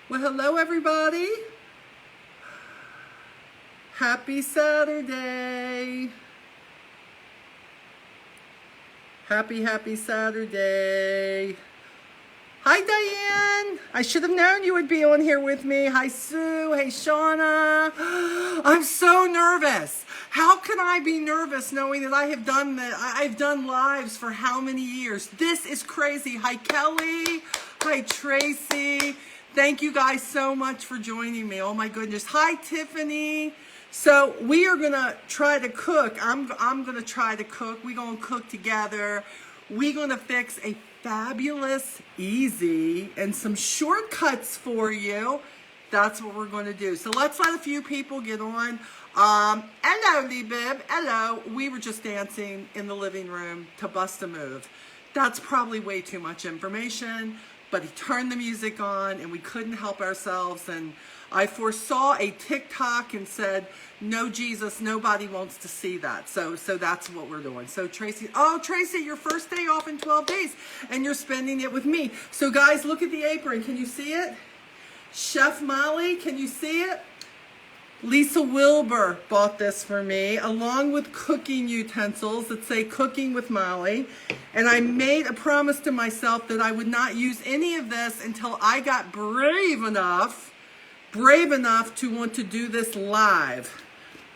Well, hello everybody. Happy Saturday. Happy Saturday. Hi, Diane. I should have known you would be on here with me. Hi, Sue. Hey, Shauna. I'm so nervous. How can I be nervous knowing that I've done lives for how many years? This is crazy. Hi, Kelly. Hi, Tracy. Thank you guys so much for joining me. Oh my goodness. Hi, Tiffany. So we are gonna try to cook. I'm gonna try to cook. We're gonna cook together. We're gonna fix a fabulous, easy, and some shortcuts for you. That's what we're gonna do. So let's let a few people get on. Hello, Lee Bib. Hello. We were just dancing in the living room to Bust a Move. That's probably way too much information, but he turned the music on and we couldn't help ourselves. And I foresaw a TikTok and said, no, Jesus, nobody wants to see that. So that's what we're doing. So Tracy, oh, Tracy, your first day off in 12 days and you're spending it with me. So guys, look at the apron. Can you see it? Chef Molly, can you see it? Lisa Wilbur bought this for me, along with cooking utensils that say Cooking with Molly. And I made a promise to myself that I would not use any of this until I got brave enough to want to do this live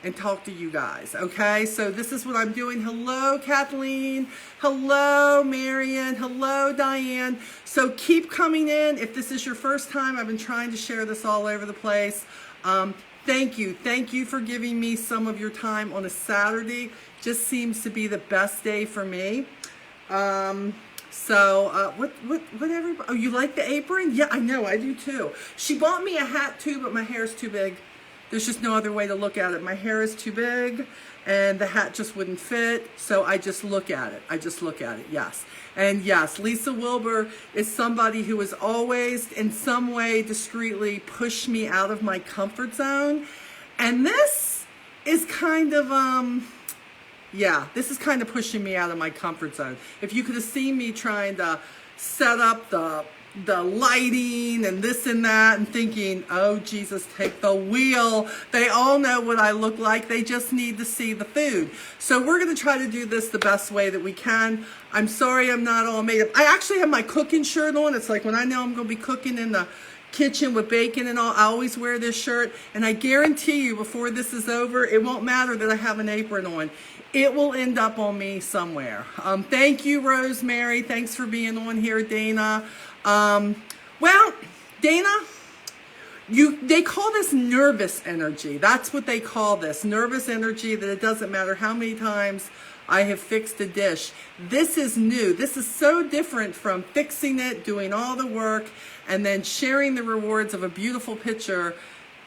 and talk to you guys, okay? So this is what I'm doing. Hello, Kathleen. Hello, Marion. Hello, Diane. So keep coming in. If this is your first time, I've been trying to share this all over the place. Thank you for giving me some of your time on a Saturday. Just seems to be the best day for me. What everybody, oh, you like the apron? Yeah, I know, I do too. She bought me a hat too, but my hair is too big. There's just no other way to look at it. My hair is too big and the hat just wouldn't fit. So I just look at it. Yes. And yes, Lisa Wilbur is somebody who has always in some way discreetly pushed me out of my comfort zone. And this is kind of, this is kind of pushing me out of my comfort zone. If you could have seen me trying to set up the lighting and this and that and thinking, oh, Jesus, take the wheel. They all know what I look like. They just need to see the food. So we're going to try to do this the best way that we can. I'm sorry I'm not all made up. I actually have my cooking shirt on. It's like when I know I'm going to be cooking in the kitchen with bacon and all, I always wear this shirt. And I guarantee you before this is over, it won't matter that I have an apron on. It will end up on me somewhere. Thank you, Rosemary. Thanks for being on here, Dana. Well, Dana, they call this nervous energy. That's what they call this, nervous energy, that it doesn't matter how many times I have fixed a dish. This is new. This is so different from fixing it, doing all the work, and then sharing the rewards of a beautiful picture.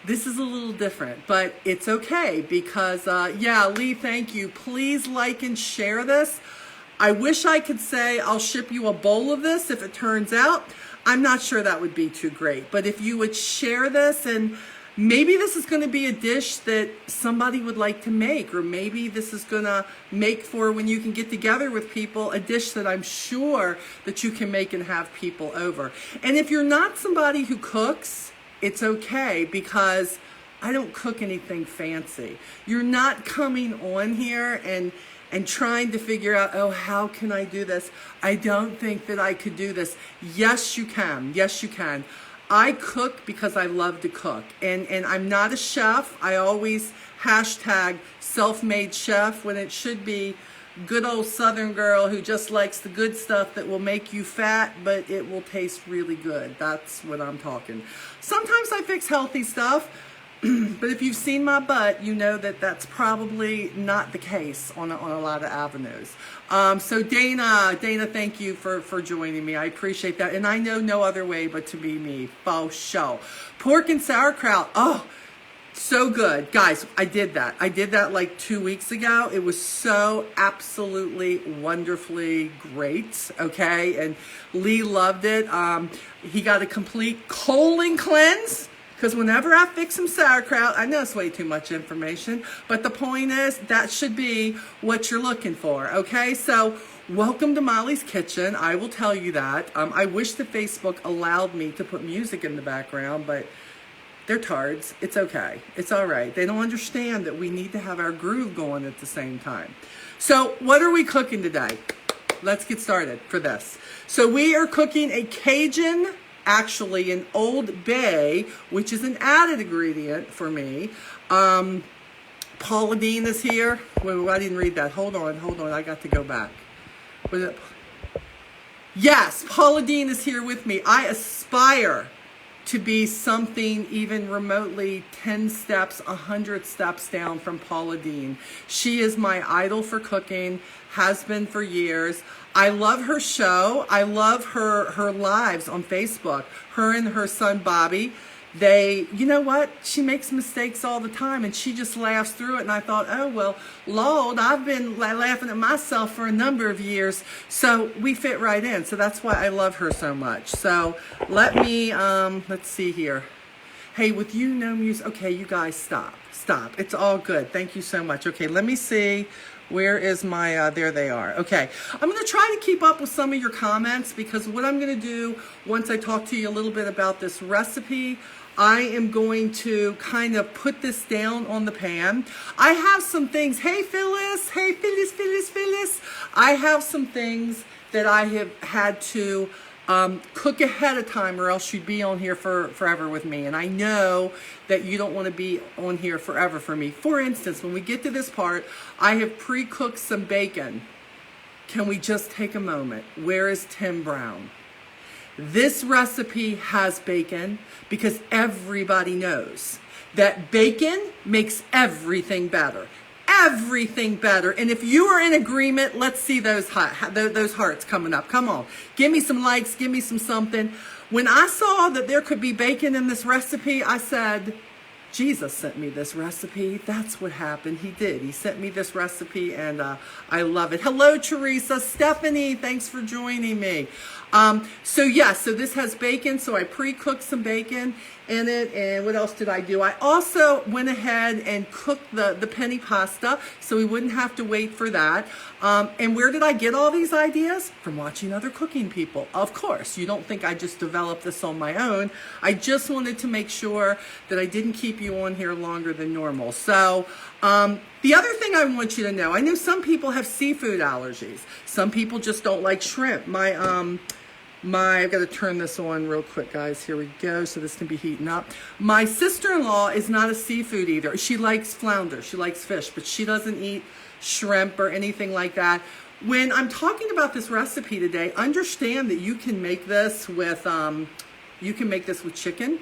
This is a little different, but it's okay because, Lee, thank you. Please like and share this. I wish I could say I'll ship you a bowl of this if it turns out. I'm not sure that would be too great. But if you would share this, and maybe this is going to be a dish that somebody would like to make, or maybe this is going to make for when you can get together with people, a dish that I'm sure that you can make and have people over. And if you're not somebody who cooks, it's okay because I don't cook anything fancy. You're not coming on here and trying to figure out, oh, how can I do this? I don't think that I could do this. Yes, you can. Yes, you can. I cook because I love to cook. And I'm not a chef. I always hashtag self-made chef when it should be good old Southern girl who just likes the good stuff that will make you fat, but it will taste really good. That's what I'm talking. Sometimes I fix healthy stuff. But if you've seen my butt, you know that that's probably not the case on a lot of avenues. So Dana, thank you for joining me. I appreciate that. And I know no other way but to be me. Faux show. Pork and sauerkraut. Oh, so good. Guys, I did that. Like 2 weeks ago. It was so absolutely wonderfully great. Okay. And Lee loved it. He got a complete colon cleanse. Because whenever I fix some sauerkraut, I know it's way too much information, but the point is that should be what you're looking for, okay? So welcome to Molly's Kitchen. I will tell you that. I wish that Facebook allowed me to put music in the background, but they're tards. It's okay. It's all right. They don't understand that we need to have our groove going at the same time. So what are we cooking today? Let's get started for this. So we are cooking a Cajun, actually an Old Bay, which is an added ingredient for me. Paula Dean is here. Wait, I didn't read that. Hold on. I got to go back. Was it? Yes, Paula Dean is here with me. I aspire to be something even remotely 10 steps, 100 steps down from Paula Dean. She is my idol for cooking, has been for years. I love her show. I love her lives on Facebook. Her and her son Bobby, you know what? She makes mistakes all the time and she just laughs through it. And I thought, oh, well, Lord, I've been laughing at myself for a number of years. So we fit right in. So that's why I love her so much. So let me, let's see here. Hey, with you, no music. Okay, you guys stop. It's all good. Thank you so much. Okay, let me see. Where is my, there they are. Okay, I'm gonna try to keep up with some of your comments because what I'm gonna do once I talk to you a little bit about this recipe, I am going to kind of put this down on the pan. I have some things, hey Phyllis, Phyllis. I have some things that I have had to cook ahead of time or else you'd be on here forever with me. And I know that you don't want to be on here forever for me. For instance, when we get to this part, I have pre-cooked some bacon. Can we just take a moment? Where is Tim Brown? This recipe has bacon because everybody knows that bacon makes everything better. Everything better. And if you are in agreement, let's see those hearts coming up. Come on. Give me some likes. Give me some something. When I saw that there could be bacon in this recipe, I said, Jesus sent me this recipe. That's what happened. He did. He sent me this recipe and I love it. Hello, Teresa. Stephanie, thanks for joining me. So this has bacon. So I pre-cooked some bacon in it. And what else did I do? I also went ahead and cooked the penne pasta so we wouldn't have to wait for that. And where did I get all these ideas? From watching other cooking people. Of course, you don't think I just developed this on my own. I just wanted to make sure that I didn't keep you on here longer than normal. So the other thing I want you to know, I know some people have seafood allergies. Some people just don't like shrimp. I've got to turn this on real quick, guys. Here we go, so this can be heating up. My sister-in-law is not a seafood eater. She likes flounder. She likes fish, but she doesn't eat shrimp or anything like that. When I'm talking about this recipe today, understand that you can make this with chicken.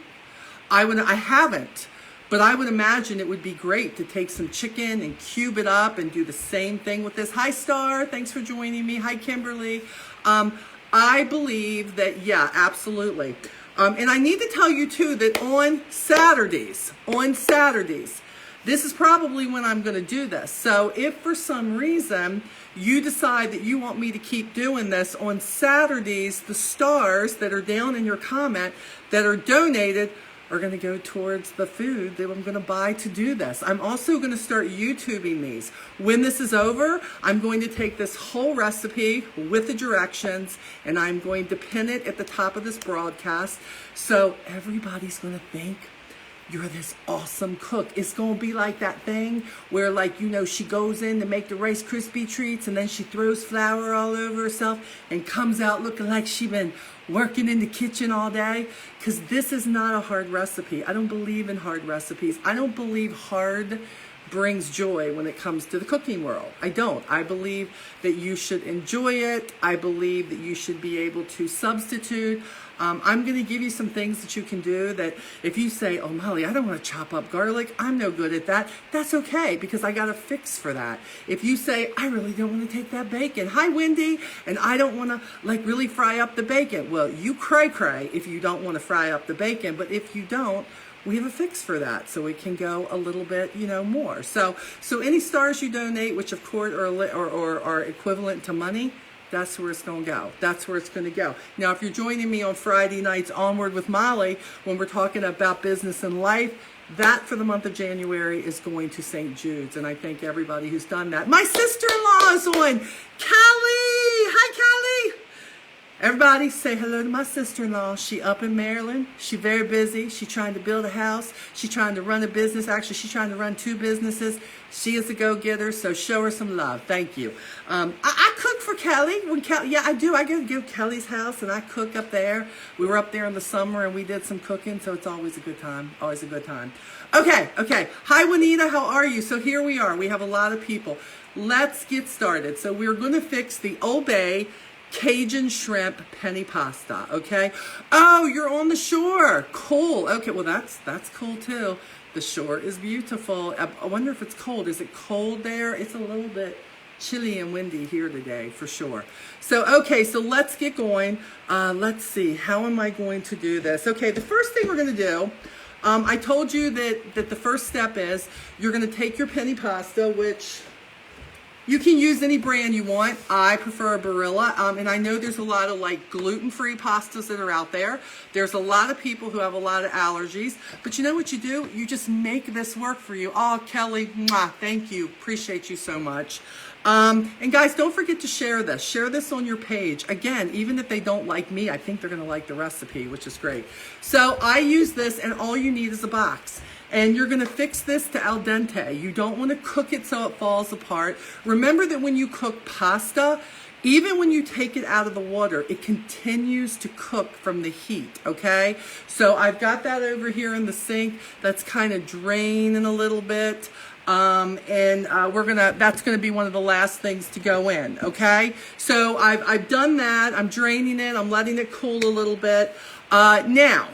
I haven't, but I would imagine it would be great to take some chicken and cube it up and do the same thing with this. Hi, Star. Thanks for joining me. Hi, Kimberly. I believe that, yeah, absolutely. And I need to tell you, too, that on Saturdays, this is probably when I'm going to do this. So if for some reason you decide that you want me to keep doing this on Saturdays, the stars that are down in your comment that are donated are going to go towards the food that I'm going to buy to do this. I'm also going to start YouTubing these. When this is over, I'm going to take this whole recipe with the directions and I'm going to pin it at the top of this broadcast. So everybody's going to think you're this awesome cook. It's going to be like that thing where, like, you know, she goes in to make the Rice Krispie treats and then she throws flour all over herself and comes out looking like she's been working in the kitchen all day. Because this is not a hard recipe. I don't believe in hard recipes. I don't believe hard brings joy when it comes to the cooking world. I don't. I believe that you should enjoy it. I believe that you should be able to substitute. I'm going to give you some things that you can do that if you say, oh, Molly, I don't want to chop up garlic. I'm no good at that. That's okay because I got a fix for that. If you say, I really don't want to take that bacon. Hi, Wendy. And I don't want to like really fry up the bacon. Well, you cray if you don't want to fry up the bacon. But if you don't, we have a fix for that, so it can go a little bit, more. So any stars you donate, which of course are equivalent to money, That's where it's going to go. That's where it's going to go. Now, if you're joining me on Friday nights Onward with Molly, when we're talking about business and life, that for the month of January is going to St. Jude's. And I thank everybody who's done that. My sister-in-law is on. Callie! Hi, Callie! Everybody say hello to my sister-in-law. She up in Maryland. She very busy. She trying to build a house. She trying to run a business. Actually, she's trying to run 2 businesses. She is a go-getter, so show her some love. Thank you. I cook for Kelly. Yeah, I do. I go to Kelly's house, and I cook up there. We were up there in the summer, and we did some cooking, so it's always a good time. Always a good time. Okay. Hi, Juanita. How are you? So here we are. We have a lot of people. Let's get started. So we're going to fix the Old Bay Cajun shrimp penne pasta, okay? Oh, you're on the shore. Cool. Okay, well, that's cool, too. The shore is beautiful. I wonder if it's cold. Is it cold there? It's a little bit chilly and windy here today, for sure. So, okay, so let's get going. Let's see. How am I going to do this? Okay, the first thing we're going to do, I told you that the first step is you're going to take your penne pasta, which you can use any brand you want. I prefer Barilla, and I know there's a lot of like gluten-free pastas that are out there. There's a lot of people who have a lot of allergies, but you know what you do? You just make this work for you. Oh, Kelly, mwah, thank you. Appreciate you so much. And guys, don't forget to share this. Share this on your page. Again, even if they don't like me, I think they're gonna like the recipe, which is great. So I use this, and all you need is a box. And you're going to fix this to al dente. You don't want to cook it so it falls apart. Remember that when you cook pasta, even when you take it out of the water, it continues to cook from the heat, okay? So I've got that over here in the sink. That's kind of draining a little bit. That's gonna be one of the last things to go in, okay? So I've done that. I'm draining it. I'm letting it cool a little bit. Now,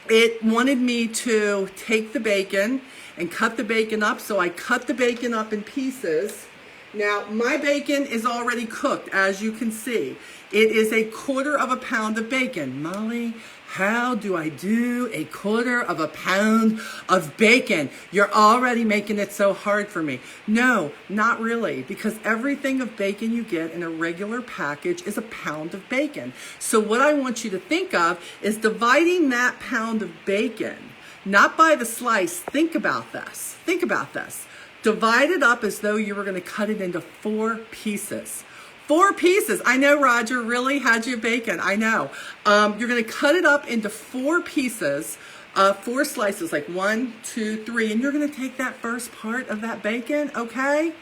it wanted me to take the bacon and cut the bacon up, so I cut the bacon up in pieces. Now, my bacon is already cooked, as you can see. It is 1/4 pound of bacon. Molly, how do I do 1/4 pound of bacon? You're already making it so hard for me. No, not really, because everything of bacon you get in a regular package is 1 pound of bacon. So what I want you to think of is dividing that pound of bacon, not by the slice. Think about this. Think about this. Divide it up as though you were going to cut it into 4 pieces. 4 pieces. I know, Roger, really? How'd you bacon? I know. You're going to cut it up into 4 pieces, 4 slices, like 1, 2, 3, and you're going to take that first part of that bacon, okay?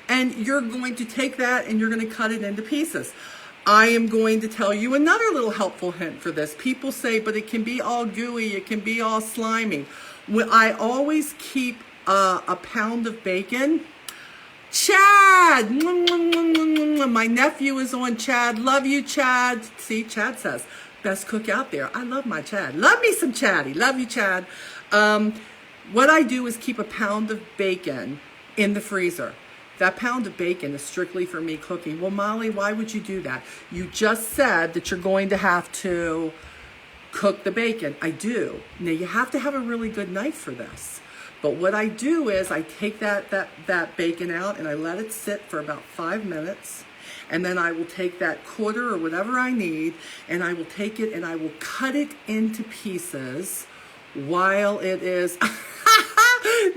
And you're going to take that and you're going to cut it into pieces. I am going to tell you another little helpful hint for this. People say, but it can be all gooey, it can be all slimy. I always keep a pound of bacon. Chad, my nephew is on. Chad, love you, Chad. See, Chad says, best cook out there. I love my Chad. Love me some Chaddy. Love you, Chad. What I do is keep a pound of bacon in the freezer. That pound of bacon is strictly for me cooking. Well, Molly, why would you do that? You just said that you're going to have to cook the bacon. I do. Now, you have to have a really good knife for this. But what I do is I take that bacon out and I let it sit for about 5 minutes. And then I will take that 1/4 or whatever I need, and I will take it and I will cut it into pieces while it is...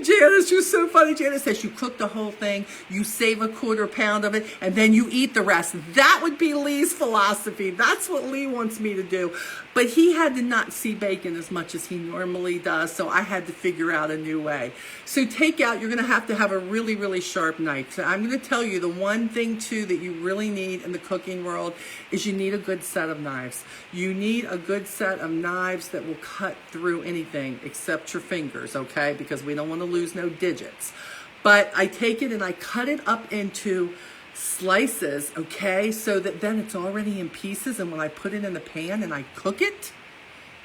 Janice, you're so funny. Janice says you cook the whole thing, you save 1/4 pound of it, and then you eat the rest. That would be Lee's philosophy. That's what Lee wants me to do. But he had to not see bacon as much as he normally does, so I had to figure out a new way. So take out, you're going to have a really, really sharp knife. So I'm going to tell you the one thing, too, that you really need in the cooking world is you need a good set of knives. You need a good set of knives that will cut through anything except your fingers, okay? Because we don't want to lose no digits. But I take it and I cut it up into slices, okay, so that then it's already in pieces, and when I put it in the pan and I cook it,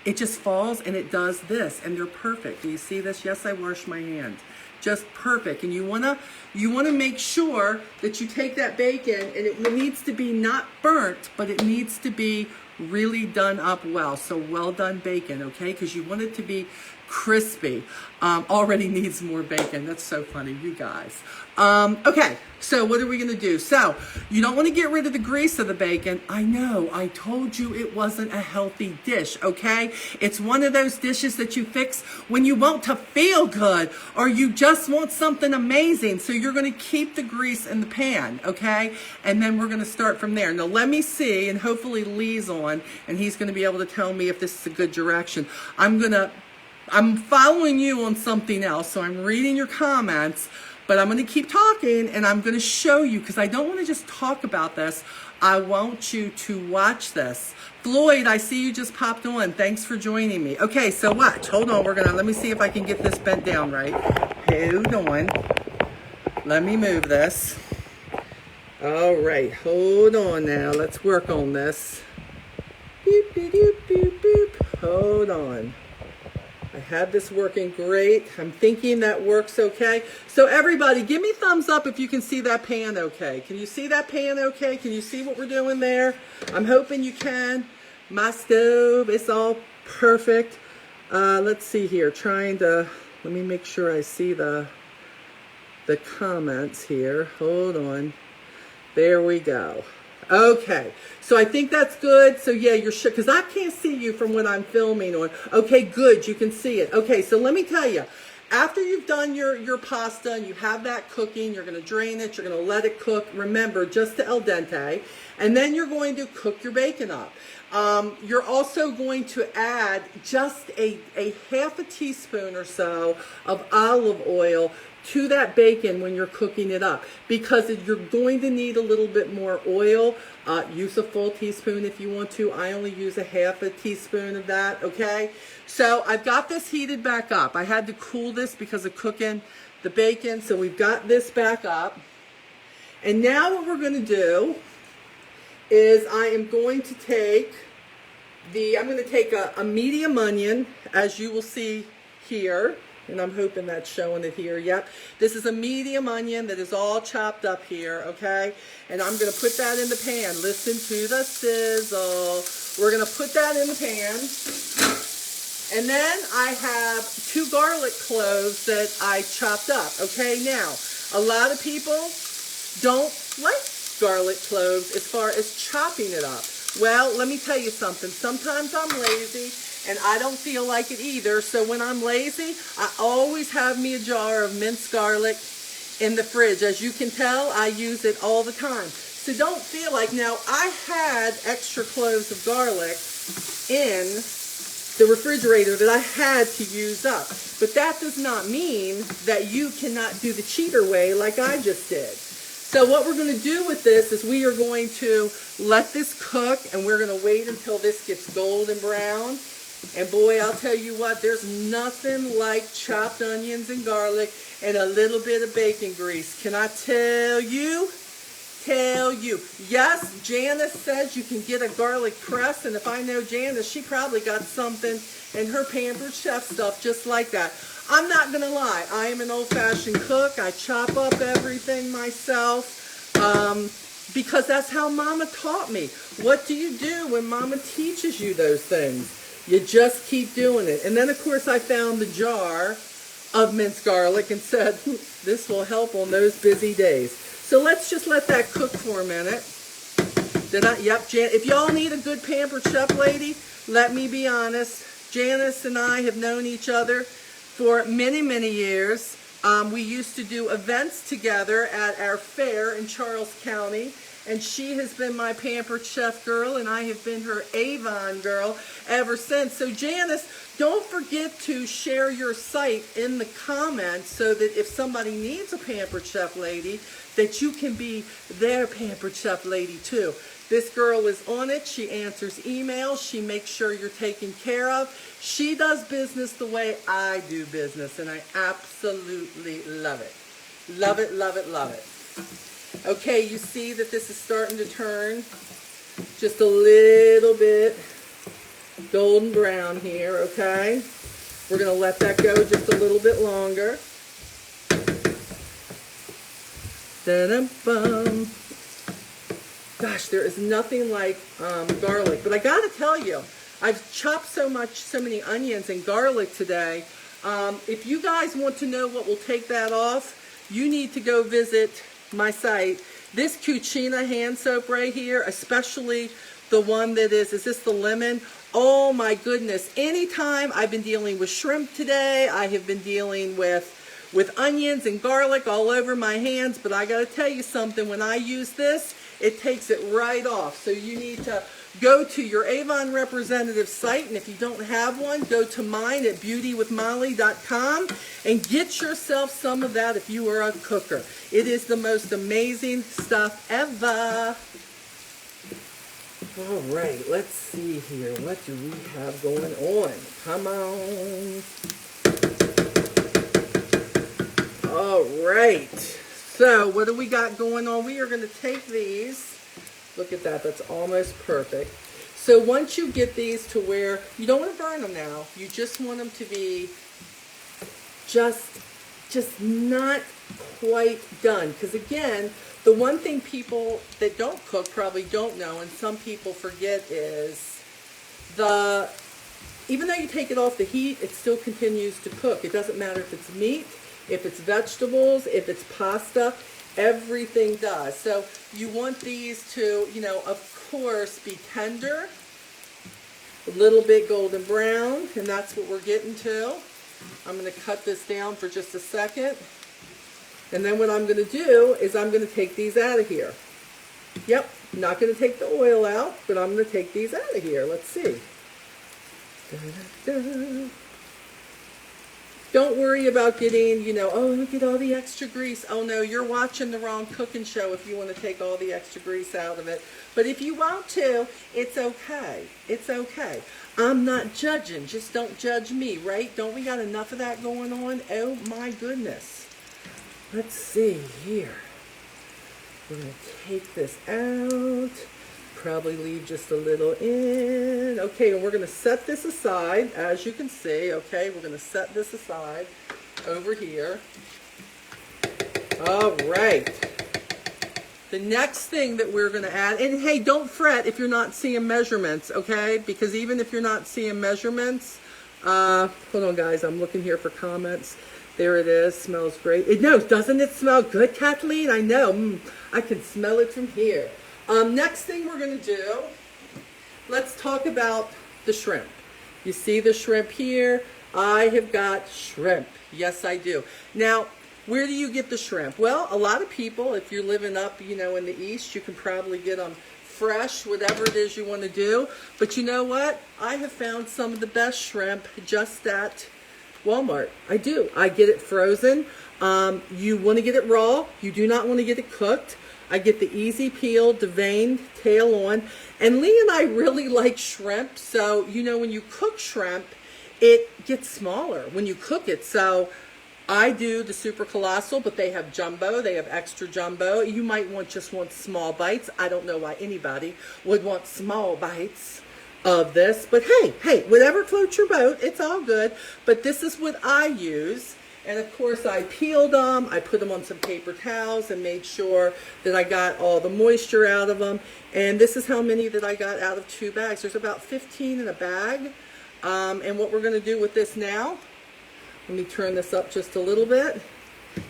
it just falls and it does this, and they're perfect. Do you see this? Yes, I wash my hands. Just perfect. And you wanna make sure that you take that bacon, and it needs to be not burnt, but it needs to be really done up well. So well done bacon, okay? Because you want it to be crispy. Already needs more bacon. That's so funny, you guys. Okay, so what are we gonna do? So, you don't wanna get rid of the grease of the bacon. I know, I told you it wasn't a healthy dish, okay? It's one of those dishes that you fix when you want to feel good or you just want something amazing. So you're gonna keep the grease in the pan, okay? And then we're gonna start from there. Now let me see, and hopefully Lee's on, and he's gonna be able to tell me if this is a good direction. I'm following you on something else, so I'm reading your comments, but I'm going to keep talking, and I'm going to show you, because I don't want to just talk about this. I want you to watch this. Floyd, I see you just popped on. Thanks for joining me. Okay, so watch. Hold on. Let me see if I can get this bent down right. Hold on. Let me move this. All right, hold on now. Let's work on this. Boop, boop, boop, boop, boop. Hold on. I had this working great. I'm thinking that works okay. So everybody, give me thumbs up if you can see that pan okay. Can you see that pan okay? Can you see what we're doing there? I'm hoping you can. My stove, it's all perfect. Let's see here, let me make sure I see the comments here. Hold on. There we go. Okay, so I think that's good. So yeah, you're sure, because I can't see you from what I'm filming on. Okay, good, you can see it. Okay, so let me tell you, after you've done your pasta and you have that cooking, you're going to drain it, you're going to let it cook, remember, just to al dente, and then you're going to cook your bacon up. You're also going to add just a half a teaspoon or so of olive oil to that bacon when you're cooking it up, because you're going to need a little bit more oil. Use a full teaspoon if you want to. I only use a half a teaspoon of that, okay? So I've got this heated back up. I had to cool this because of cooking the bacon, so we've got this back up. And now what we're going to do is I am going to take a medium onion, as you will see here. And I'm hoping that's showing it here. Yep. This is a medium onion that is all chopped up here, okay? And I'm going to put that in the pan. Listen to the sizzle. We're going to put that in the pan. And then I have 2 garlic cloves that I chopped up, okay? Now, a lot of people don't like garlic cloves as far as chopping it up. Well, let me tell you something. Sometimes I'm lazy and I don't feel like it either. So when I'm lazy, I always have me a jar of minced garlic in the fridge. As you can tell, I use it all the time. So don't feel like, now I had extra cloves of garlic in the refrigerator that I had to use up. But that does not mean that you cannot do the cheater way like I just did. So what we're going to do with this is we are going to let this cook, and we're going to wait until this gets golden brown. And boy, I'll tell you what, there's nothing like chopped onions and garlic and a little bit of bacon grease. Can I tell you? Yes, Janice says you can get a garlic press, and if I know Janice, she probably got something in her Pampered Chef stuff just like that. I'm not going to lie. I am an old-fashioned cook. I chop up everything myself because that's how Mama taught me. What do you do when Mama teaches you those things? You just keep doing it. And then, of course, I found the jar of minced garlic and said, this will help on those busy days. So let's just let that cook for a minute. If y'all need a good Pampered Chef lady, let me be honest. Janice and I have known each other for many, many years. We used to do events together at our fair in Charles County, and she has been my Pampered Chef girl, and I have been her Avon girl ever since. So Janice, don't forget to share your site in the comments so that if somebody needs a Pampered Chef lady, that you can be their Pampered Chef lady too. This girl is on it. She answers emails. She makes sure you're taken care of. She does business the way I do business, and I absolutely love it. Love it, love it, love it. Okay, you see that this is starting to turn just a little bit golden brown here, okay? We're going to let that go just a little bit longer. Da-dum-bum. Gosh, there is nothing like garlic. But I got to tell you, I've chopped so many onions and garlic today. If you guys want to know what will take that off, you need to go visit my site. This Cucina hand soap right here, especially the one that is this the lemon? Oh my goodness. Anytime I've been dealing with shrimp today, I have been dealing with onions and garlic all over my hands, but I gotta tell you something, when I use this, it takes it right off. So you need to go to your Avon representative site, and if you don't have one, go to mine at beautywithmolly.com and get yourself some of that if you are a cooker. It is the most amazing stuff ever. All right, let's see here. What do we have going on? Come on. All right. So what do we got going on? We are going to take these. Look at that. That's almost perfect. So once you get these to where you don't want to burn them now, you just want them to be just not quite done. Because again, the one thing people that don't cook probably don't know, and some people forget, is even though you take it off the heat, it still continues to cook. It doesn't matter if it's meat, if it's vegetables, if it's pasta, everything does. So you want these to, of course, be tender, a little bit golden brown, and that's what we're getting to. I'm going to cut this down for just a second. And then what I'm going to do is I'm going to take these out of here. Yep, I'm not going to take the oil out, but I'm going to take these out of here. Let's see. Da-da-da. Don't worry about getting, oh, look at all the extra grease. Oh, no, you're watching the wrong cooking show if you want to take all the extra grease out of it. But if you want to, it's okay. It's okay. I'm not judging. Just don't judge me, right? Don't we got enough of that going on? Oh, my goodness. Let's see here. We're going to take this out. Probably leave just a little in. Okay, and we're going to set this aside, as you can see. Okay, we're going to set this aside over here. All right. The next thing that we're going to add, and hey, don't fret if you're not seeing measurements, okay? Because even if you're not seeing measurements, hold on guys, I'm looking here for comments. There it is. Smells great. Doesn't it smell good, Kathleen? I know. I can smell it from here. Next thing we're going to do, let's talk about the shrimp. You see the shrimp here? I have got shrimp. Yes, I do. Now, where do you get the shrimp? Well, a lot of people, if you're living up, in the East, you can probably get them fresh, whatever it is you want to do. But you know what? I have found some of the best shrimp just at Walmart. I do. I get it frozen. You want to get it raw. You do not want to get it cooked. I get the easy peel, deveined, tail on. And Lee and I really like shrimp. So, when you cook shrimp, it gets smaller when you cook it. So I do the super colossal, but they have jumbo. They have extra jumbo. You might just want small bites. I don't know why anybody would want small bites of this, but hey, whatever floats your boat, it's all good. But this is what I use, and of course I peeled them, I put them on some paper towels and made sure that I got all the moisture out of them. And this is how many that I got out of 2 bags. There's about 15 in a bag. And what we're going to do with this now, let me turn this up just a little bit,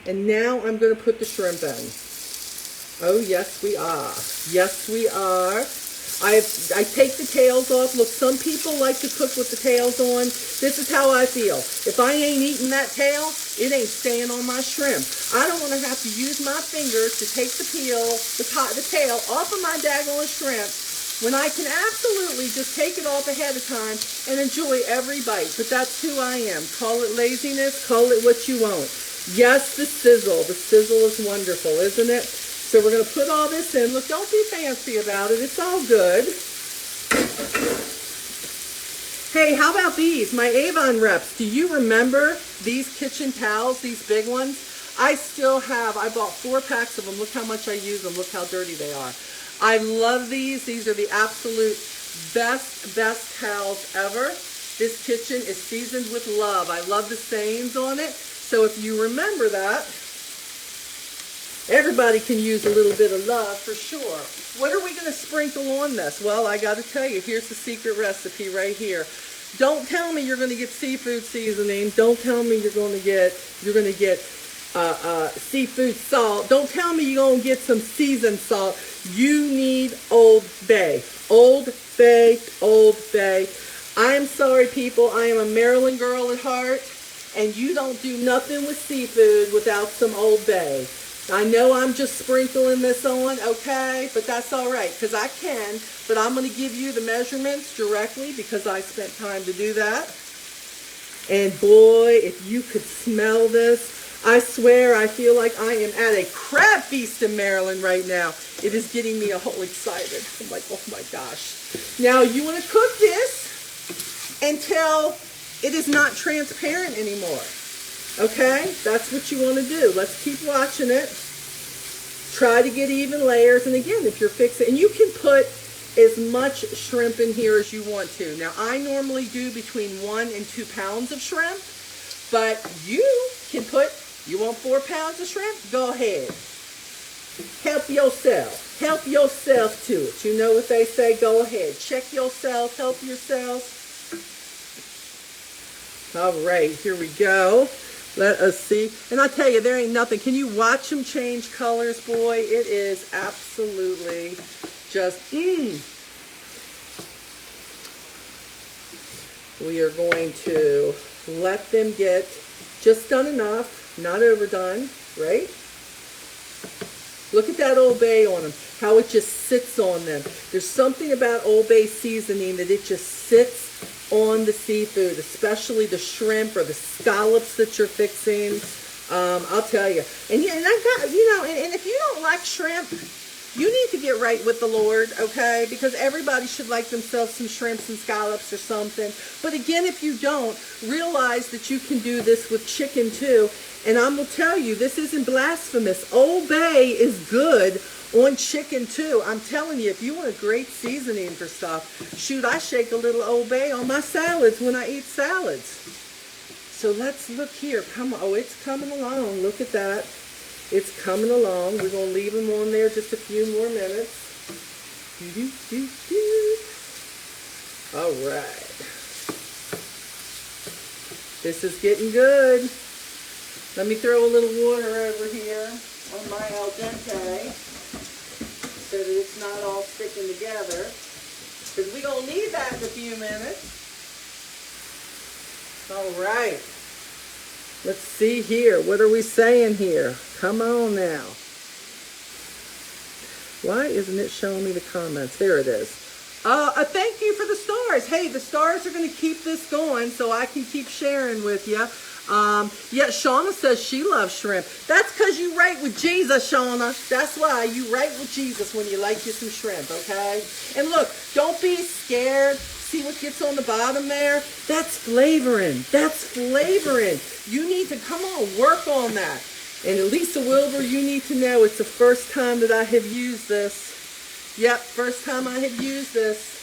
and now I'm going to put the shrimp in. Oh yes we are. Yes we are. I take the tails off. Look, some people like to cook with the tails on. This is how I feel. If I ain't eating that tail, it ain't staying on my shrimp. I don't want to have to use my fingers to take the tail off of my daggone shrimp when I can absolutely just take it off ahead of time and enjoy every bite. But that's who I am. Call it laziness. Call it what you want. Yes, the sizzle. The sizzle is wonderful, isn't it? So we're going to put all this in. Look, don't be fancy about it. It's all good. Hey, how about these? My Avon reps. Do you remember these kitchen towels, these big ones? I still have. I bought 4 packs of them. Look how much I use them. Look how dirty they are. I love these. These are the absolute best towels ever. This kitchen is seasoned with love. I love the sayings on it. So if you remember that, everybody can use a little bit of love for sure. What are we going to sprinkle on this? Well, I got to tell you, here's the secret recipe right here. Don't tell me you're going to get seafood seasoning. Don't tell me you're going to get seafood salt. Don't tell me you're going to get some seasoned salt. You need Old Bay. Old Bay, Old Bay. I'm sorry, people. I am a Maryland girl at heart, and you don't do nothing with seafood without some Old Bay. I know I'm just sprinkling this on, okay, but that's all right, because I can, but I'm going to give you the measurements directly because I spent time to do that. And boy, if you could smell this, I swear I feel like I am at a crab feast in Maryland right now. It is getting me all excited. I'm like, oh my gosh. Now, you want to cook this until it is not transparent anymore. Okay, that's what you want to do. Let's keep watching it. Try to get even layers. And again, if you're fixing, and you can put as much shrimp in here as you want to. Now, I normally do between 1 and 2 pounds of shrimp, but you can put, you want 4 pounds of shrimp? Go ahead. Help yourself. Help yourself to it. You know what they say? Go ahead. Check yourself. Help yourself. All right, here we go. Let us see. And I tell you, there ain't nothing. Can you watch them change colors, boy? It is absolutely just, We are going to let them get just done enough, not overdone, right? Look at that Old Bay on them, how it just sits on them. There's something about Old Bay seasoning that it just sits on the seafood, especially the shrimp or the scallops that you're fixing. I'll tell you. And I got, and if you don't like shrimp, you need to get right with the Lord, okay? Because everybody should like themselves some shrimps and scallops or something. But again, if you don't, realize that you can do this with chicken too. And I'm going to tell you, this isn't blasphemous. Old Bay is good on chicken too. I'm telling you, if you want a great seasoning for stuff, shoot, I shake a little Old Bay on my salads when I eat salads. So let's look here. Come on. Oh, it's coming along. Look at that. It's coming along. We're going to leave them on there just a few more minutes. All right. This is getting good. Let me throw a little water over here on my al dente so that it's not all sticking together, because we're going to need that in a few minutes. All right. Let's see here. What are we saying here? Come on now. Why isn't it showing me the comments? There it is. Thank you for the stars. Hey, the stars are going to keep this going so I can keep sharing with you. Yeah, Shauna says she loves shrimp. That's because you right with Jesus, Shauna. That's why you right with Jesus when you like you some shrimp, okay? And look, don't be scared. See what gets on the bottom there? That's flavoring. That's flavoring. You need to, come on, work on that. And Lisa Wilbur, you need to know it's the first time that I have used this. Yep, first time I have used this.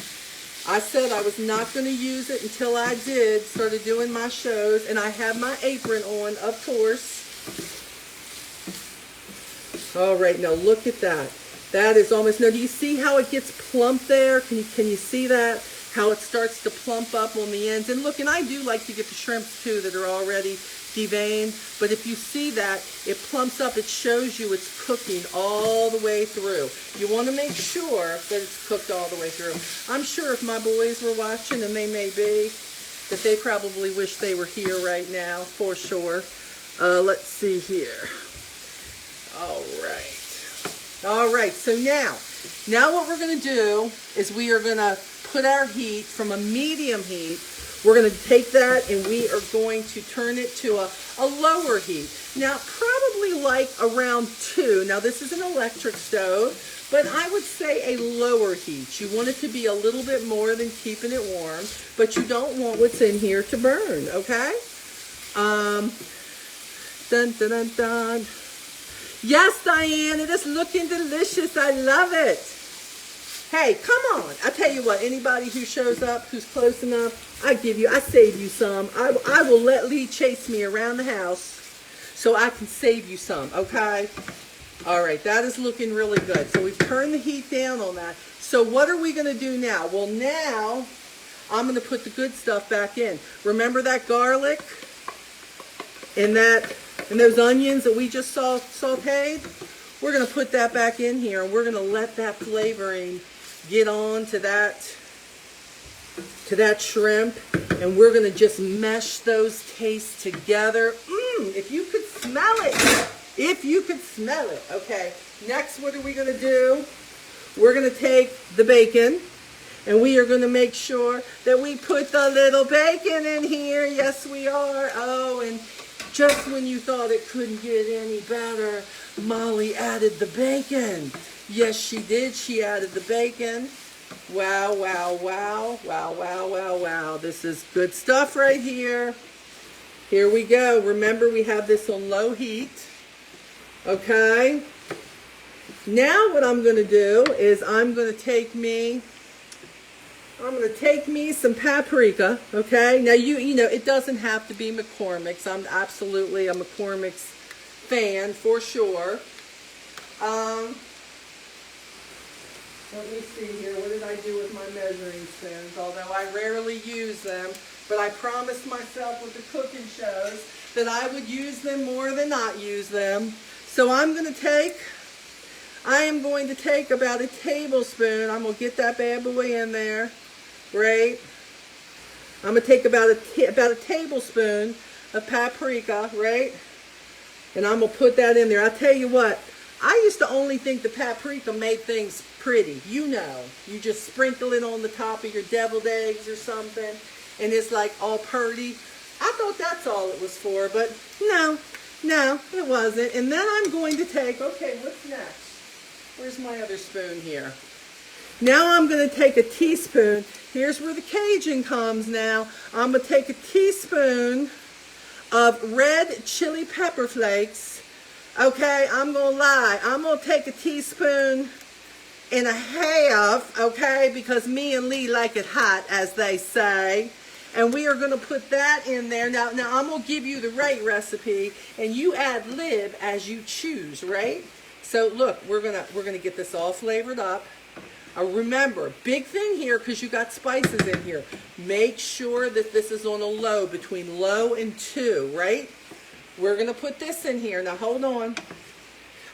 I said I was not going to use it until I did, started doing my shows, and I have my apron on, of course. All right, now look at that. That is almost, now do you see how it gets plump there? Can you see that? How it starts to plump up on the ends. And look, and I do like to get the shrimps too that are already deveined, but if you see that, it plumps up, it shows you it's cooking all the way through. You want to make sure that it's cooked all the way through. I'm sure if my boys were watching, and they may be, that they probably wish they were here right now, for sure. Let's see here. All right, so now what we're going to do is we are going to put our heat from a medium heat. We're going to take that and we are going to turn it to a lower heat. Now, probably like around 2. Now, this is an electric stove, but I would say a lower heat. You want it to be a little bit more than keeping it warm, but you don't want what's in here to burn, okay? Dun, dun, dun, dun. Yes, Diane, it is looking delicious. I love it. Hey, come on. I tell you what, anybody who shows up, who's close enough, I save you some. I will let Lee chase me around the house so I can save you some, okay? All right, that is looking really good. So we've turned the heat down on that. So what are we going to do now? Well, now I'm going to put the good stuff back in. Remember that garlic and those onions that we just sauteed? We're going to put that back in here, and we're going to let that flavoring get on to that shrimp, and we're going to just mesh those tastes together. If you could smell it. If you could smell it. Okay, next what are we going to do? We're going to take the bacon, and we are going to make sure that we put the little bacon in here. Yes, we are. Oh, and just when you thought it couldn't get any better, Molly added the bacon. Yes, she did. She added the bacon. Wow, wow, wow, wow, wow, wow, wow. This is good stuff right here. Here we go. Remember, we have this on low heat. Okay. Now what I'm going to do is I'm going to take me some paprika. Okay. Now you know it doesn't have to be McCormick's. I'm absolutely a McCormick's fan for sure. Let me see here. What did I do with my measuring spoons? Although I rarely use them, but I promised myself with the cooking shows that I would use them more than not use them. So I am going to take about a tablespoon. I'm going to get that bad boy in there. Right? I'm going to take about a tablespoon of paprika, right? And I'm going to put that in there. I'll tell you what, I used to only think the paprika made things pretty. You know, you just sprinkle it on the top of your deviled eggs or something, and it's like all purty. I thought that's all it was for, but no, it wasn't. And then I'm going to take, okay, what's next? Where's my other spoon here? Now I'm going to take a teaspoon. Here's where the Cajun comes now. I'm going to take a teaspoon of red chili pepper flakes. Okay, I'm going to lie. I'm going to take a teaspoon and a half, okay, because me and Lee like it hot, as they say. And we are going to put that in there. Now I'm going to give you the right recipe, and you ad lib as you choose, right? So look, we're gonna get this all flavored up. Remember, big thing here, because you got spices in here. Make sure that this is on a low, between low and 2, right? We're going to put this in here. Now, hold on.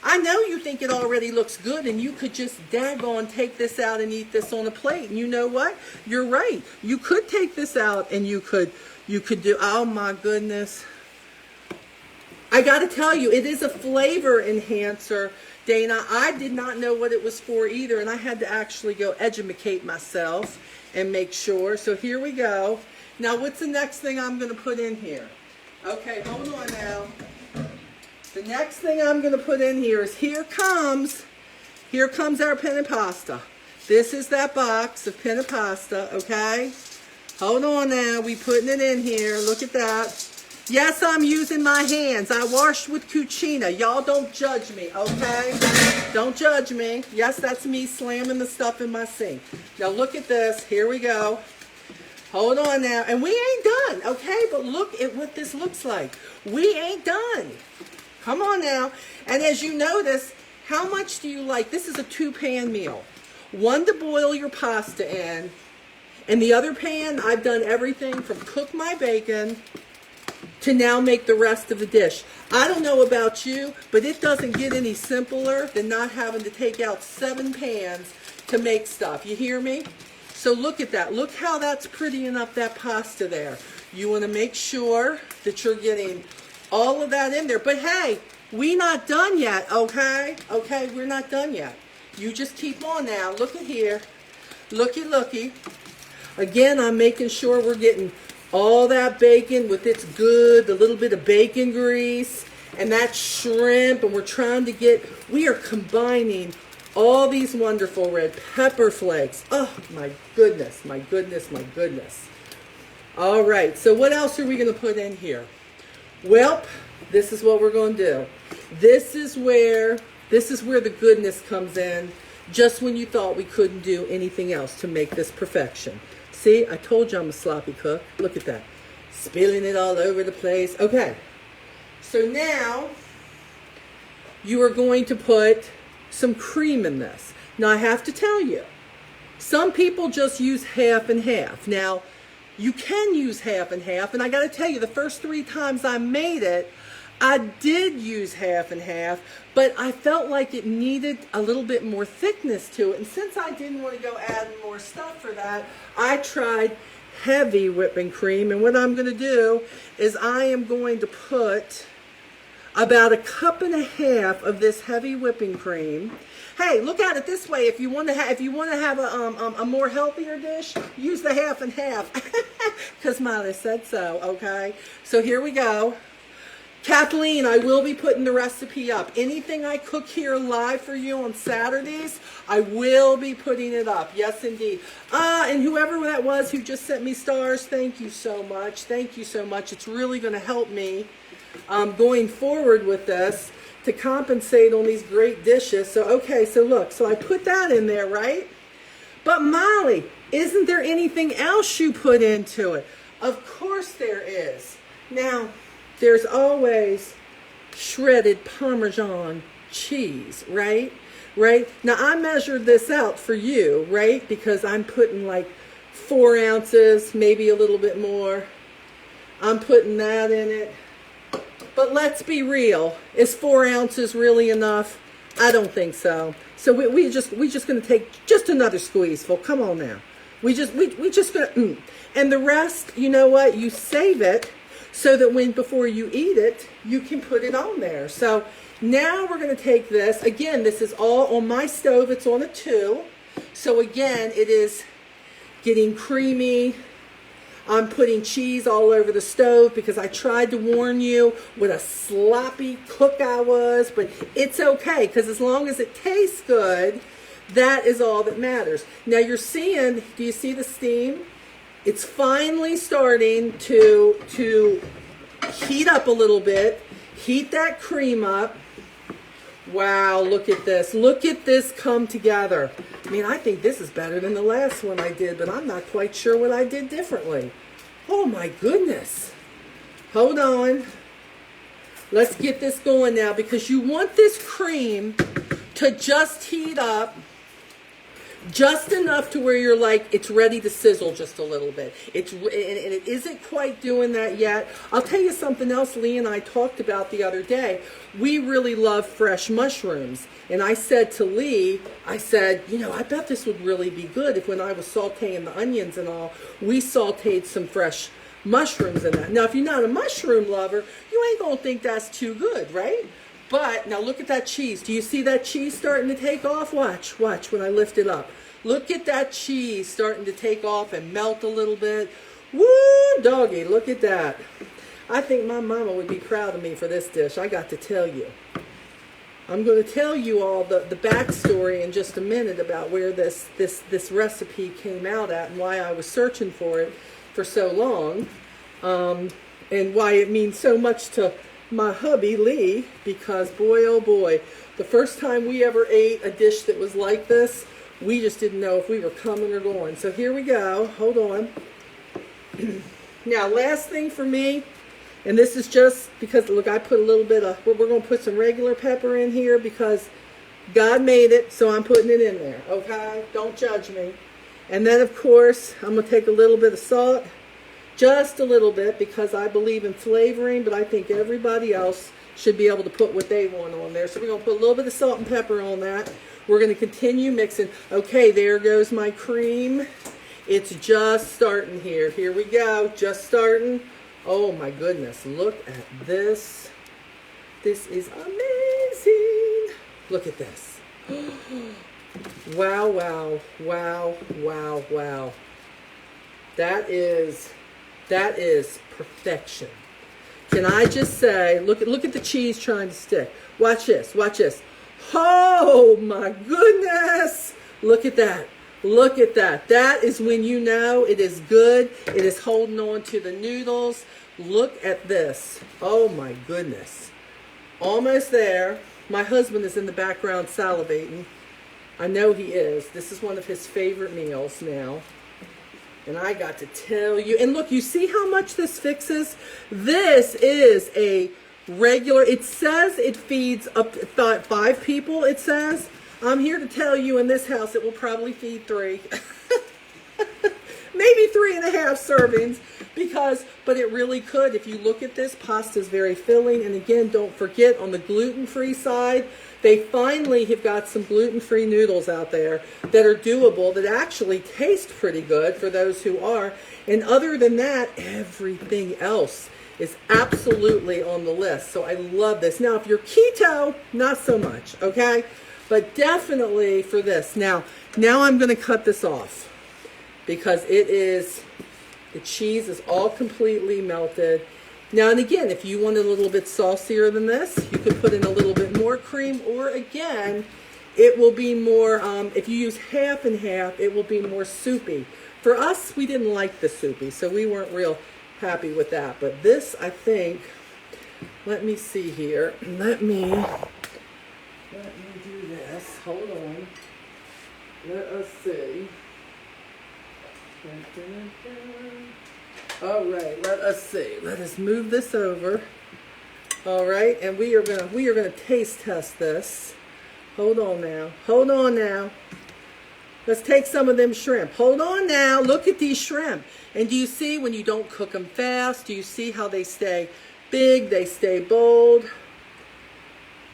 I know you think it already looks good, and you could just daggone take this out and eat this on a plate. And you know what? You're right. You could take this out, and you could do, oh my goodness. I got to tell you, it is a flavor enhancer. Dana, I did not know what it was for either, and I had to actually go educate myself and make sure. So here we go. Now, what's the next thing I'm going to put in here? Okay, hold on now. The next thing I'm going to put in here is here comes our penne pasta. This is that box of penne pasta, okay? Hold on now. We putting it in here. Look at that. Yes, I'm using my hands. I washed with cucina. Y'all don't judge me, okay? Don't judge me. Yes, that's me slamming the stuff in my sink. Now look at this. Here we go. Hold on now. And we ain't done, okay? But look at what this looks like. We ain't done. Come on now. And as you notice, how much do you like? This is a 2-pan meal. One to boil your pasta in. And the other pan, I've done everything from cook my bacon to now make the rest of the dish. I don't know about you, but it doesn't get any simpler than not having to take out 7 pans to make stuff. You hear me? So look at that. Look how that's prettying up that pasta there. You want to make sure that you're getting all of that in there. But hey, we not done yet, okay? Okay, we're not done yet. You just keep on now. Look at here. Looky, looky. Again, I'm making sure we're getting all that bacon with its good, a little bit of bacon grease, and that shrimp, and we are combining all these wonderful red pepper flakes. Oh, my goodness, my goodness, my goodness. All right, so what else are we going to put in here? Well, this is what we're going to do. This is where the goodness comes in, just when you thought we couldn't do anything else to make this perfection. See, I told you I'm a sloppy cook. Look at that. Spilling it all over the place. Okay. So now you are going to put some cream in this. Now I have to tell you, Some people just use half and half. Now, you can use half and half, and I got to tell you, the first 3 times I made it, I did use half and half, but I felt like it needed a little bit more thickness to it. And since I didn't want to go adding more stuff for that, I tried heavy whipping cream. And what I'm going to do is I am going to put about 1.5 cups of this heavy whipping cream. Hey, look at it this way. If you want to have a more healthier dish, use the half and half, because Molly said so. Okay, so here we go. Kathleen, I will be putting the recipe up. Anything I cook here live for you on Saturdays, I will be putting it up. Yes, indeed. And whoever that was who just sent me stars, thank you so much. Thank you so much. It's really going to help me going forward with this to compensate on these great dishes. So, okay, so look. So I put that in there, right? But Molly, isn't there anything else you put into it? Of course there is. Now, there's always shredded Parmesan cheese, right? Right? Now, I measured this out for you, right? Because I'm putting like 4 ounces, maybe a little bit more. I'm putting that in it. But let's be real. Is 4 ounces really enough? I don't think so. So we just going to take just another squeezeful. Come on now. We just going to, And the rest, you know what? You save it, so that before you eat it, you can put it on there. So now we're going to take this. Again, this is all on my stove. It's on a 2. So again, it is getting creamy. I'm putting cheese all over the stove because I tried to warn you what a sloppy cook I was. But it's okay, because as long as it tastes good, that is all that matters. Now you're seeing, do you see the steam? It's finally starting to heat up a little bit. Heat that cream up. Wow, look at this. Look at this come together. I mean, I think this is better than the last one I did, but I'm not quite sure what I did differently. Oh my goodness. Hold on. Let's get this going now, because you want this cream to just heat up just enough to where you're like, it's ready to sizzle just a little bit. And it isn't quite doing that yet. I'll tell you something else Lee and I talked about the other day. We really love fresh mushrooms. And I said to Lee, I said, you know, I bet this would really be good if when I was sauteing the onions and all, we sauteed some fresh mushrooms in that. Now, if you're not a mushroom lover, you ain't going to think that's too good, right? But now look at that cheese. Do you see that cheese starting to take off? Watch when I lift it up. Look at that cheese starting to take off and melt a little bit. Woo, doggy, look at that. I think my mama would be proud of me for this dish. I got to tell you. I'm going to tell you all the backstory in just a minute about where this recipe came out at and why I was searching for it for so long, and why it means so much to my hubby Lee, because boy oh boy, the first time we ever ate a dish that was like this, we just didn't know if we were coming or going. So here we go. Hold on. Now, last thing for me, and this is just because, look, I put a little bit of, we're going to put some regular pepper in here because God made it, so I'm putting it in there, okay? Don't judge me. And then, of course, I'm going to take a little bit of salt. Just a little bit, because I believe in flavoring, but I think everybody else should be able to put what they want on there. So we're going to put a little bit of salt and pepper on that. We're going to continue mixing. Okay, there goes my cream. It's just starting here. Here we go. Just starting. Oh my goodness. Look at this. This is amazing. Look at this. Wow, wow, wow, wow, wow. That is perfection. Can I just say, look at the cheese trying to stick. Watch this, watch this. Oh my goodness. Look at that. Look at that. That is when you know it is good. It is holding on to the noodles. Look at this. Oh my goodness. Almost there. My husband is in the background salivating. I know he is. This is one of his favorite meals now. And I got to tell you, and look, you see how much this fixes? This is a regular, it says it feeds up to 5 people, it says. I'm here to tell you in this house it will probably feed 3. Maybe 3.5 servings, but it really could. If you look at this, pasta is very filling. And again, don't forget, on the gluten-free side, they finally have got some gluten-free noodles out there that are doable, that actually taste pretty good for those who are. And other than that, everything else is absolutely on the list. So I love this. Now, if you're keto, not so much, okay? But definitely for this. Now I'm going to cut this off, because the cheese is all completely melted. Now and again, if you want it a little bit saucier than this, you could put in a little bit more cream, or again, it will be more, if you use half and half, it will be more soupy. For us, we didn't like the soupy, so we weren't real happy with that. But this, I think, let me see here. Let me do this. Hold on. Let us see. Dun, dun, dun. All right, let us see. Let us move this over. All right, and we are gonna taste test this. Hold on now. Hold on now. Let's take some of them shrimp. Hold on now. Look at these shrimp. And do you see when you don't cook them fast? Do you see how they stay big? They stay bold.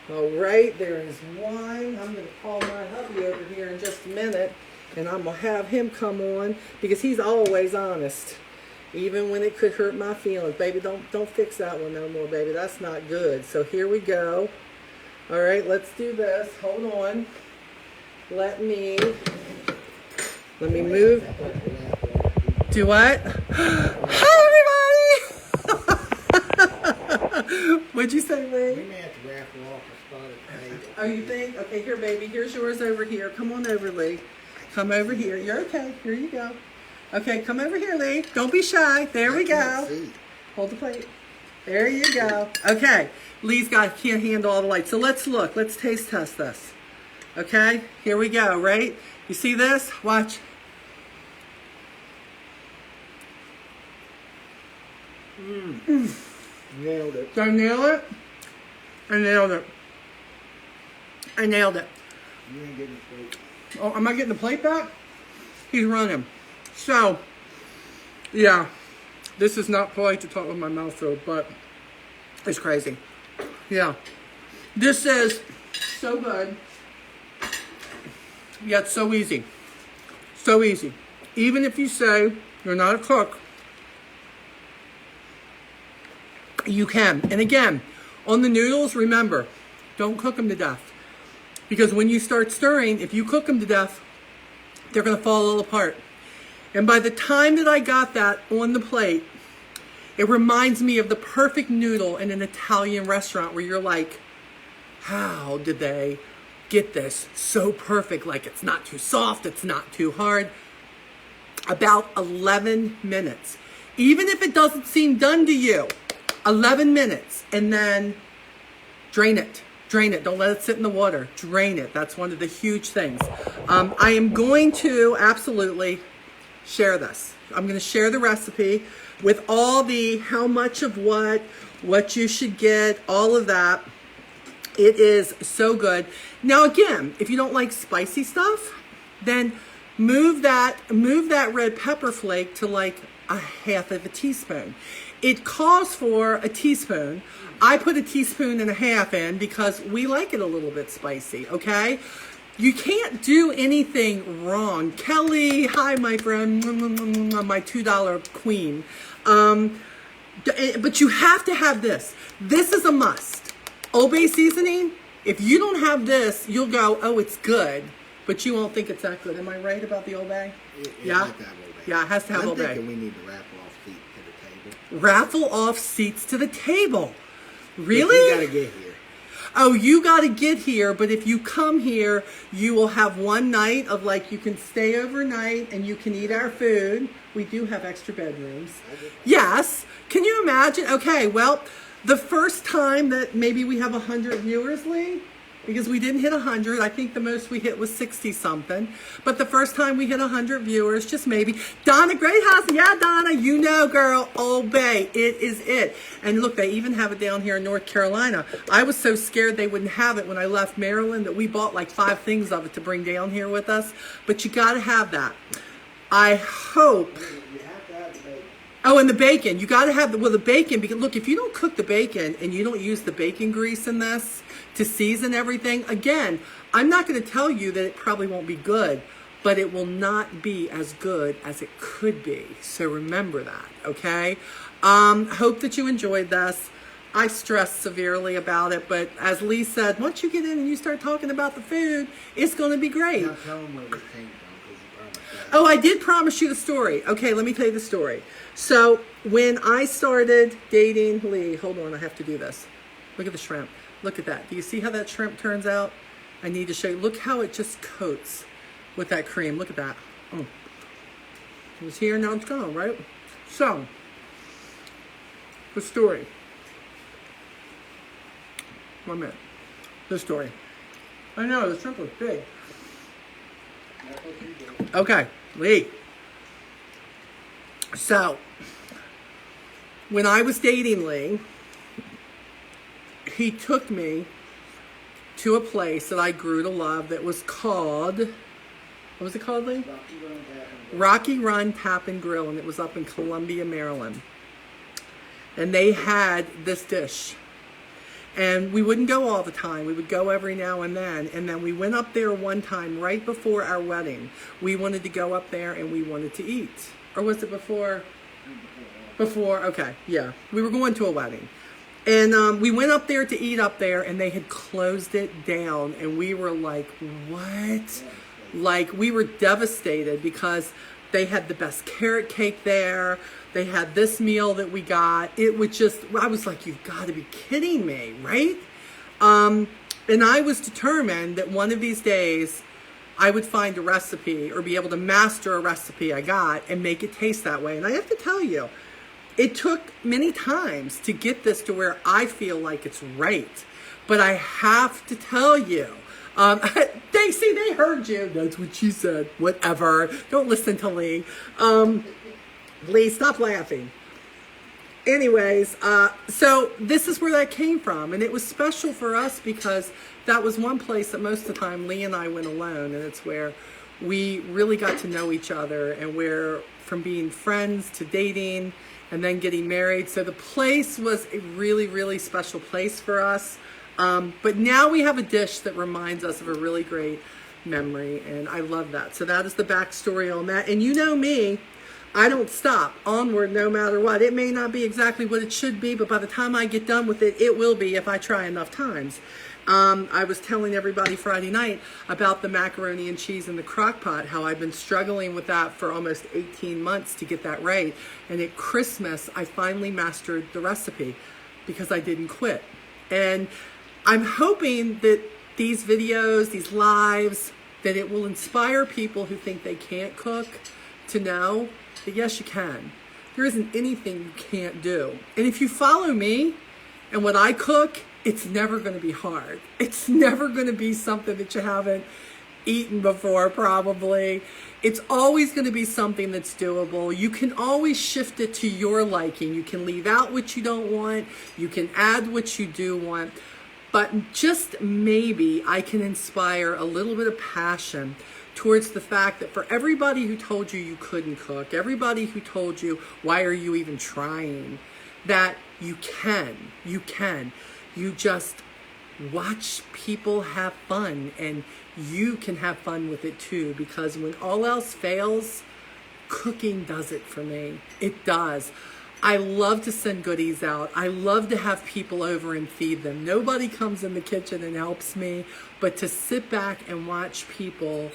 All right, there is one. I'm going to call my hubby over here in just a minute, and I'm going to have him come on, because he's always honest, even when it could hurt my feelings. Baby, don't fix that one no more, baby. That's not good. So here we go. All right, let's do this. Hold on. Let me move. Do what? Hi, everybody! What'd you say, Lee? We may have to raffle off a spotted table. Oh, you think? Okay, here, baby. Here's yours over here. Come on over, Lee. Come over here. You're okay. Here you go. Okay, come over here, Lee. Don't be shy. There we go. Hold the plate. There you go. Okay. Can't handle all the lights. So let's look. Let's taste test this. Okay? Here we go, right? You see this? Watch. Nailed it. Did I nail it? I nailed it. I nailed it. You ain't getting the plate. Oh, am I getting the plate back? He's running. So, yeah. This is not polite to talk with my mouth filled, but it's crazy. Yeah. This is so good. Yet so easy. So easy. Even if you say you're not a cook, you can. And again, on the noodles, remember, don't cook them to death. Because when you start stirring, if you cook them to death, they're going to fall all apart. And by the time that I got that on the plate, it reminds me of the perfect noodle in an Italian restaurant where you're like, how did they get this so perfect? Like, it's not too soft, it's not too hard. About 11 minutes. Even if it doesn't seem done to you, 11 minutes, and then drain it. Drain it. Don't let it sit in the water. Drain it. That's one of the huge things. I am going to absolutely share this. I'm going to share the recipe with all the how much of what you should get, all of that. It is so good. Now again, if you don't like spicy stuff, then move that red pepper flake to like a half of a teaspoon. It calls for a teaspoon. I put a teaspoon and a half in because we like it a little bit spicy, okay? You can't do anything wrong. Kelly, hi my friend, my $2 queen. But you have to have this. This is a must. Old Bay seasoning, if you don't have this, you'll go, oh, it's good, but you won't think it's that good. Am I right about the Old Bay? Yeah? Have to have Old Bay. Yeah, it has to have Old Bay. I'm thinking we need to raffle off seats to the table. Raffle off seats to the table. Really? You gotta get here. Oh, you got to get here, but if you come here, you will have one night of like, you can stay overnight and you can eat our food. We do have extra bedrooms. Yes. Can you imagine? Okay, well, the first time that maybe we have 100 viewers, Lee, because we didn't hit 100. I think the most we hit was 60 something. But the first time we hit 100 viewers, just maybe. Donna Greathouse, yeah, Donna, you know, girl, obey. It is it. And look, they even have it down here in North Carolina. I was so scared they wouldn't have it when I left Maryland that we bought like 5 things of it to bring down here with us. But you got to have that. I hope. You have to have the bacon. Oh, and the bacon. You got to have the bacon, because look, if you don't cook the bacon and you don't use the bacon grease in this to season everything, again, I'm not going to tell you that it probably won't be good, but it will not be as good as it could be. So remember that, okay? Hope that you enjoyed this. I stressed severely about it, but as Lee said, once you get in and you start talking about the food, it's going to be great. Now tell them where this came from, because you promised that. Oh, I did promise you the story. Okay, let me tell you the story. So when I started dating Lee, hold on, I have to do this. Look at the shrimp. Look at that. Do you see how that shrimp turns out? I need to show you. Look how it just coats with that cream. Look at that. Oh. It was here, now it's gone, right? So, the story. 1 minute. The story. I know, the shrimp was big. That's what you do. Okay, Lee. So, when I was dating Lee, he took me to a place that I grew to love that was called, what was it called, Lee? Rocky Run Tap and Grill, and it was up in Columbia, Maryland. And they had this dish. And we wouldn't go all the time. We would go every now and then we went up there one time right before our wedding. We wanted to go up there and we wanted to eat. Or was it before? Before, okay, yeah. We were going to a wedding. And we went up there to eat up there, and they had closed it down. And we were like, what? Like, we were devastated because they had the best carrot cake there. They had this meal that we got. It would just, I was like, you've got to be kidding me, right? And I was determined that one of these days I would find a recipe or be able to master a recipe I got and make it taste that way. And I have to tell you, it took many times to get this to where I feel like it's right. But I have to tell you, they heard you. That's what she said. Whatever. Don't listen to Lee. Lee, stop laughing. Anyways, so this is where that came from. And it was special for us because that was one place that most of the time Lee and I went alone. And it's where we really got to know each other, and where from being friends to dating and then getting married. So the place was a really, really special place for us. But now we have a dish that reminds us of a really great memory, and I love that. So that is the backstory on that. And you know me, I don't stop. Onward no matter what. It may not be exactly what it should be, but by the time I get done with it, it will be if I try enough times. I was telling everybody Friday night about the macaroni and cheese in the crock pot, how I've been struggling with that for almost 18 months to get that right. And at Christmas, I finally mastered the recipe because I didn't quit. And I'm hoping that these videos, these lives, that it will inspire people who think they can't cook to know that yes, you can. There isn't anything you can't do. And if you follow me and what I cook, it's never going to be hard. It's never going to be something that you haven't eaten before, probably. It's always going to be something that's doable. You can always shift it to your liking. You can leave out what you don't want. You can add what you do want. But just maybe I can inspire a little bit of passion towards the fact that for everybody who told you you couldn't cook, everybody who told you, why are you even trying, that you can. You just watch people have fun, and you can have fun with it too, because when all else fails, cooking does it for me. It does. I love to send goodies out. I love to have people over and feed them. Nobody comes in the kitchen and helps me, but to sit back and watch people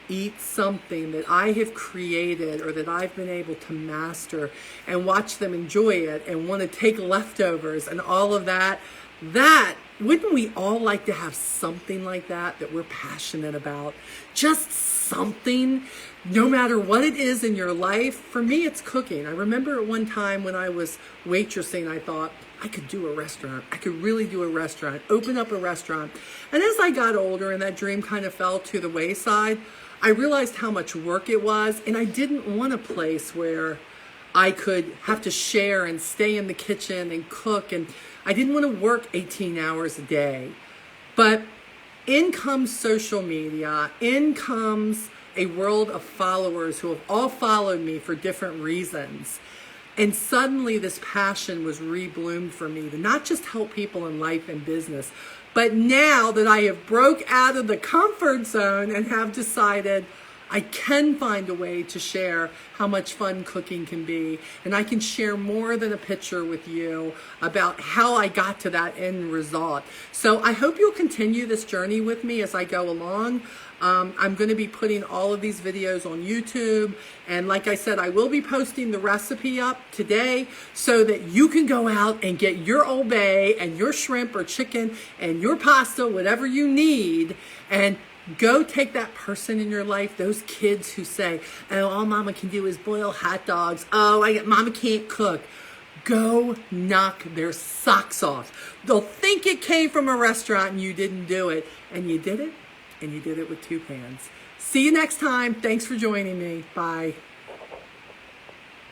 eat something that I have created or that I've been able to master, and watch them enjoy it and want to take leftovers and all of that, that Wouldn't we all like to have something like that we're passionate about? Just something, no matter what it is in your life. For me, it's cooking. I remember at one time when I was waitressing, I thought, I could do a restaurant. I could really do a restaurant, open up a restaurant. And as I got older and that dream kind of fell to the wayside, I realized how much work it was, and I didn't want a place where I could have to share and stay in the kitchen and cook, and I didn't want to work 18 hours a day. But in comes social media, in comes a world of followers who have all followed me for different reasons. And suddenly this passion was rebloomed for me to not just help people in life and business, but now that I have broke out of the comfort zone and have decided I can find a way to share how much fun cooking can be, and I can share more than a picture with you about how I got to that end result. So I hope you'll continue this journey with me as I go along. I'm going to be putting all of these videos on YouTube, and like I said, I will be posting the recipe up today so that you can go out and get your Old Bay and your shrimp or chicken and your pasta, whatever you need, and go take that person in your life, those kids who say, oh, all mama can do is boil hot dogs. Oh, mama can't cook. Go knock their socks off. They'll think it came from a restaurant and you didn't do it. And you did it, and you did it with 2 pans. See you next time. Thanks for joining me. Bye.